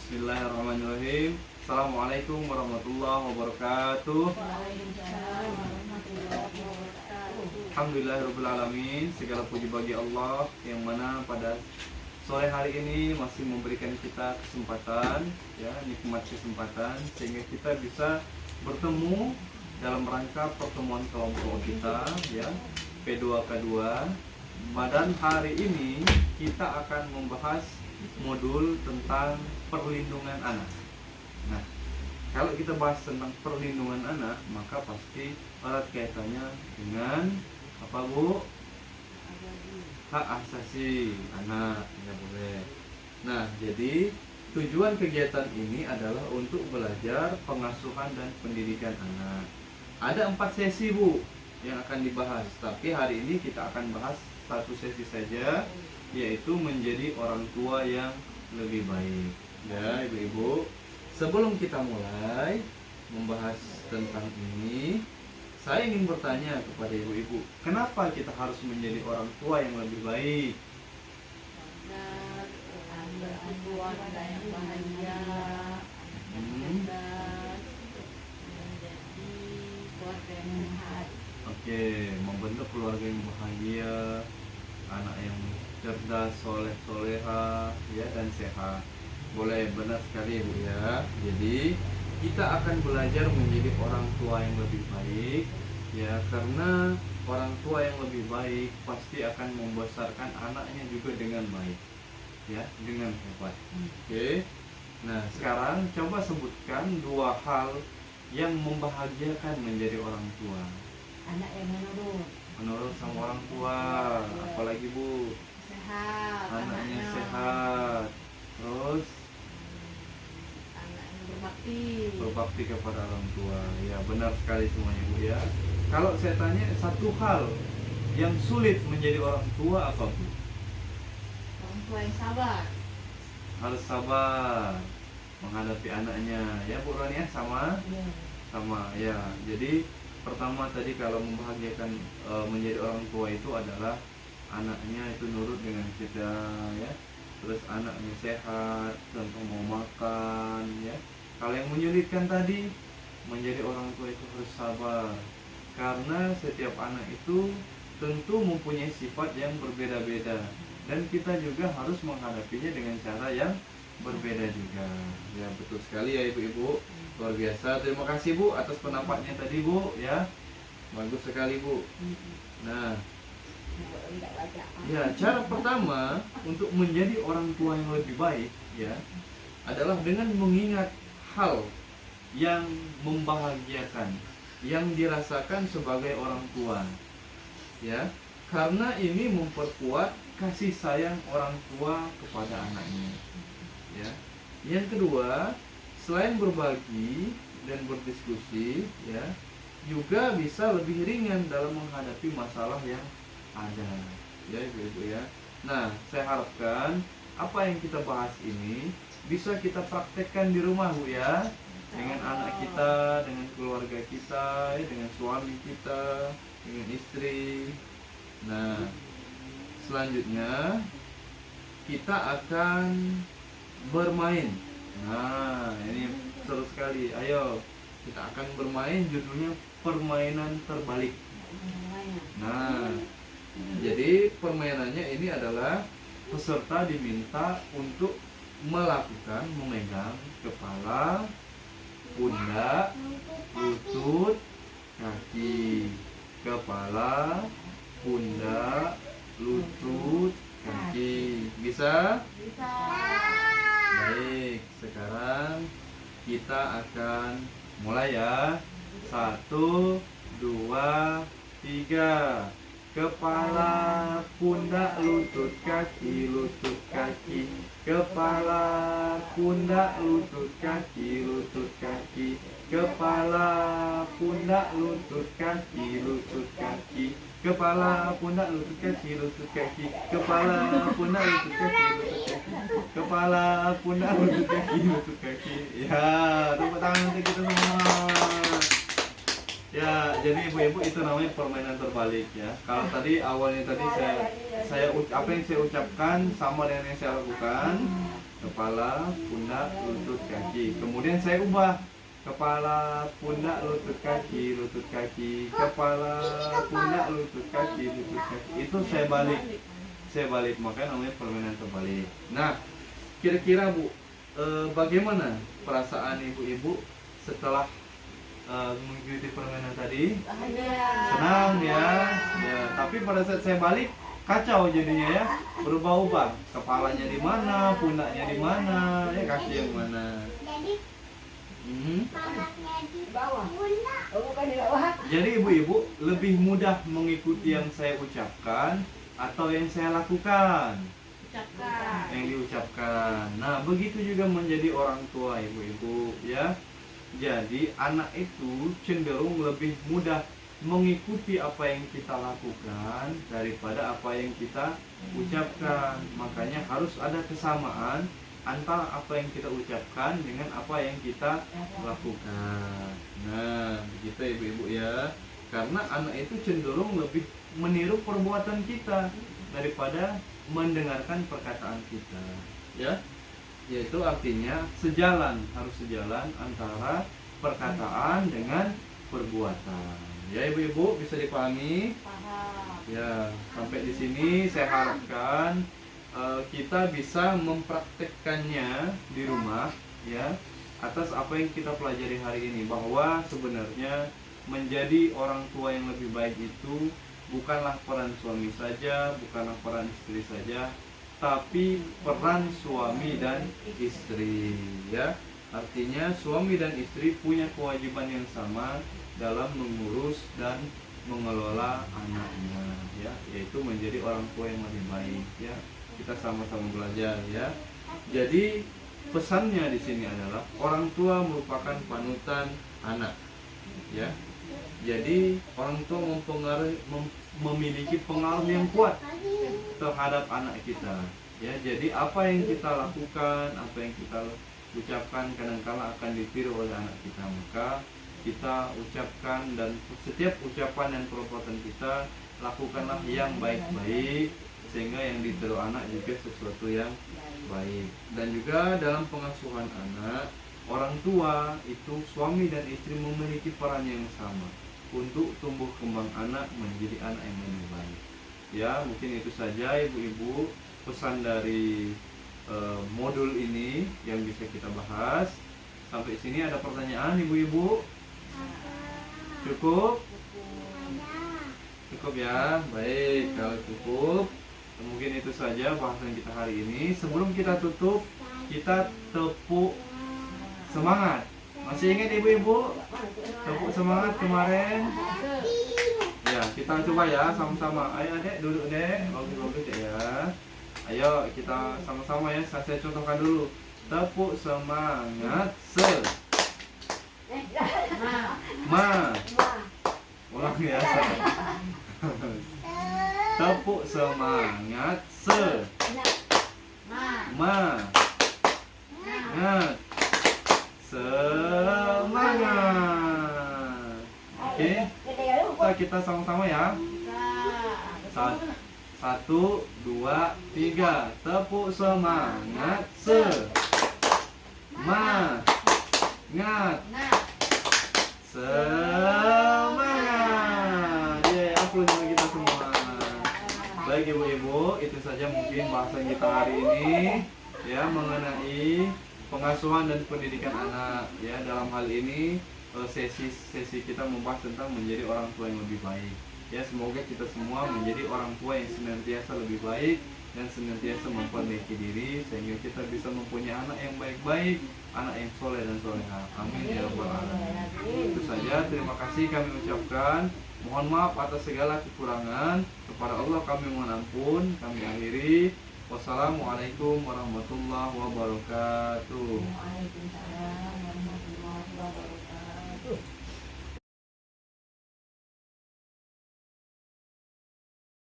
Bismillahirrahmanirrahim. Assalamualaikum warahmatullahi wabarakatuh. Alhamdulillahirrahmanirrahim. Segala puji bagi Allah yang mana pada sore hari ini masih memberikan kita kesempatan, ya, nikmat kesempatan sehingga kita bisa bertemu dalam rangka pertemuan kelompok kita, ya, P2K2. Dan hari ini kita akan membahas modul tentang perlindungan anak. Nah, kalau kita bahas tentang perlindungan anak, maka pasti erat kaitannya dengan apa, Bu? Hak asasi anak, ya boleh. Nah, jadi tujuan kegiatan ini adalah untuk belajar pengasuhan dan pendidikan anak. Ada 4 sesi, Bu, yang akan dibahas. Tapi hari ini kita akan bahas satu sesi saja, yaitu menjadi orang tua yang lebih baik. Ya, ibu-ibu, sebelum kita mulai membahas tentang ini, saya ingin bertanya kepada ibu-ibu, kenapa kita harus menjadi orang tua yang lebih baik? Karena keluarga yang bahagia, menjadi keluarga yang sehat. Oke, membentuk keluarga yang bahagia, anak yang cerdas, soleh-soleha, ya, dan sehat. Boleh, benar sekali, Bu, ya. Jadi kita akan belajar menjadi orang tua yang lebih baik, ya, karena orang tua yang lebih baik pasti akan membesarkan anaknya juga dengan baik, ya, dengan hebat. Oke. Nah, sekarang coba sebutkan 2 hal yang membahagiakan menjadi orang tua. Anak yang Menurut sama orang tua, apalagi, Bu? sehat, Anaknya sehat, terus anak yang berbakti kepada orang tua. Ya, benar sekali semuanya, Bu, ya. Kalau saya tanya satu hal yang sulit menjadi orang tua, apa, Bu? orang tua yang sabar. Harus sabar menghadapi anaknya, ya, Bu Rania, sama ya. Jadi pertama tadi, kalau membahagiakan menjadi orang tua itu adalah anaknya itu nurut dengan kita, ya. Terus anaknya sehat, contoh mau makan, ya. Kalau yang menyulitkan tadi, menjadi orang tua itu harus sabar, karena setiap anak itu tentu mempunyai sifat yang berbeda-beda, dan kita juga harus menghadapinya dengan cara yang berbeda juga. Ya, betul sekali, ya, ibu-ibu. Luar biasa. Terima kasih, Bu, atas pendapatnya tadi, Bu, ya. Bagus sekali, Bu. Nah, ya, cara pertama untuk menjadi orang tua yang lebih baik, ya, adalah dengan mengingat hal yang membahagiakan yang dirasakan sebagai orang tua, ya. Karena ini memperkuat kasih sayang orang tua kepada anaknya, ya. Yang kedua, selain berbagi dan berdiskusi, ya, juga bisa lebih ringan dalam menghadapi masalah yang ada, ya, ibu-ibu, ya. Nah, saya harapkan apa yang kita bahas ini bisa kita praktekkan di rumah, Bu, ya, dengan anak kita, dengan keluarga kita, ya, dengan suami kita, dengan istri. Nah, selanjutnya kita akan bermain. Nah, ini seru sekali. Ayo, kita akan bermain, judulnya permainan terbalik. Nah, jadi permainannya ini adalah peserta diminta untuk melakukan memegang kepala, pundak, lutut, kaki. Kepala, pundak, lutut, kaki. Bisa? Baik, sekarang kita akan mulai, ya. 1, 2, 3. Kepala, pundak, lutut, kaki, lutut, kaki. Kepala, pundak, lutut, kaki, lutut, kaki. Kepala, pundak, lutut, kaki, lutut, kaki. Kepala, pundak, lutut, kaki, lutut, kaki. Kepala, pundak, lutut, kaki, lutut, kaki. Kepala, pundak, lutut, kaki, lutut, kaki. Ya, tepuk tangan untuk kita semua. Ya, jadi ibu-ibu itu namanya permainan terbalik ya. Kalau tadi awalnya tadi apa yang saya ucapkan sama dengan yang saya lakukan, kepala, pundak, lutut, kaki. Kemudian saya ubah kepala, pundak, lutut, kaki, kepala, pundak, lutut, kaki. Itu saya balik, makanya namanya permainan terbalik. Nah, kira-kira Bu, bagaimana perasaan ibu-ibu setelah mengikuti permainan tadi? Senang ya. Ya, tapi pada saat saya balik kacau jadinya ya, berubah-ubah. Kepalanya di mana, pundaknya di mana, ya kaki yang mana. Jadi ibu-ibu lebih mudah mengikuti yang saya ucapkan atau yang saya lakukan? Yang diucapkan. Nah, begitu juga menjadi orang tua ibu-ibu ya. Jadi anak itu cenderung lebih mudah mengikuti apa yang kita lakukan daripada apa yang kita ucapkan. Makanya harus ada kesamaan antara apa yang kita ucapkan dengan apa yang kita lakukan. Nah, begitu ibu-ibu ya. Karena anak itu cenderung lebih meniru perbuatan kita daripada mendengarkan perkataan kita, ya. Yaitu artinya harus sejalan antara perkataan dengan perbuatan. Ya ibu-ibu, bisa dipahami? Ya, sampai di sini saya harapkan kita bisa mempraktekkannya di rumah ya, atas apa yang kita pelajari hari ini, bahwa sebenarnya menjadi orang tua yang lebih baik itu bukanlah peran suami saja, bukanlah peran istri saja, tapi peran suami dan istri ya. Artinya suami dan istri punya kewajiban yang sama dalam mengurus dan mengelola anaknya ya, yaitu menjadi orang tua yang lebih baik ya. Kita sama-sama belajar ya. Jadi pesannya di sini adalah orang tua merupakan panutan anak ya. Jadi orang tua memiliki pengaruh yang kuat terhadap anak kita ya. Jadi apa yang kita lakukan, apa yang kita ucapkan kadang-kala akan ditiru oleh anak kita. Maka kita ucapkan, dan setiap ucapan dan perbuatan kita lakukanlah yang baik-baik, sehingga yang ditiru anak juga sesuatu yang baik. Dan juga dalam pengasuhan anak, orang tua itu suami dan istri memiliki peran yang sama untuk tumbuh kembang anak menjadi anak yang lebih baik. Ya, mungkin itu saja ibu-ibu pesan dari modul ini yang bisa kita bahas. Sampai sini ada pertanyaan ibu-ibu? Cukup? Cukup ya. Baik, kalau cukup mungkin itu saja bahasan kita hari ini. Sebelum kita tutup, kita tepuk semangat. Masih ingat ibu-ibu? Tepuk semangat kemarin. Ya, kita coba ya sama-sama. Ayo adek, duduk dek. Bagus-bagus ya. Ayo kita sama-sama ya. Saya contohkan dulu. Tepuk semangat. Ma. Ulang ya. Tepuk semangat. Ma. Ngat. Semangat. Oke, kita sama-sama ya. 1, 2, 3. Tepuk semangat. Semangat. Semangat. Yeay, aplaus untuk kita semua. Baik ibu-ibu, itu saja mungkin bahasan kita hari ini ya, mengenai pengasuhan dan pendidikan anak ya. Dalam hal ini sesi kita membahas tentang menjadi orang tua yang lebih baik ya. Semoga kita semua menjadi orang tua yang senantiasa lebih baik dan senantiasa memperbaiki diri, sehingga kita bisa mempunyai anak yang baik-baik, anak yang soleh dan soleha. Amin ya rabbal alamin. Itu saja, terima kasih kami ucapkan. Mohon maaf atas segala kekurangan. Kepada Allah kami mohon ampun. Kami akhiri. Wassalamualaikum warahmatullahi wabarakatuh. Waalaikumsalam warahmatullahi wabarakatuh.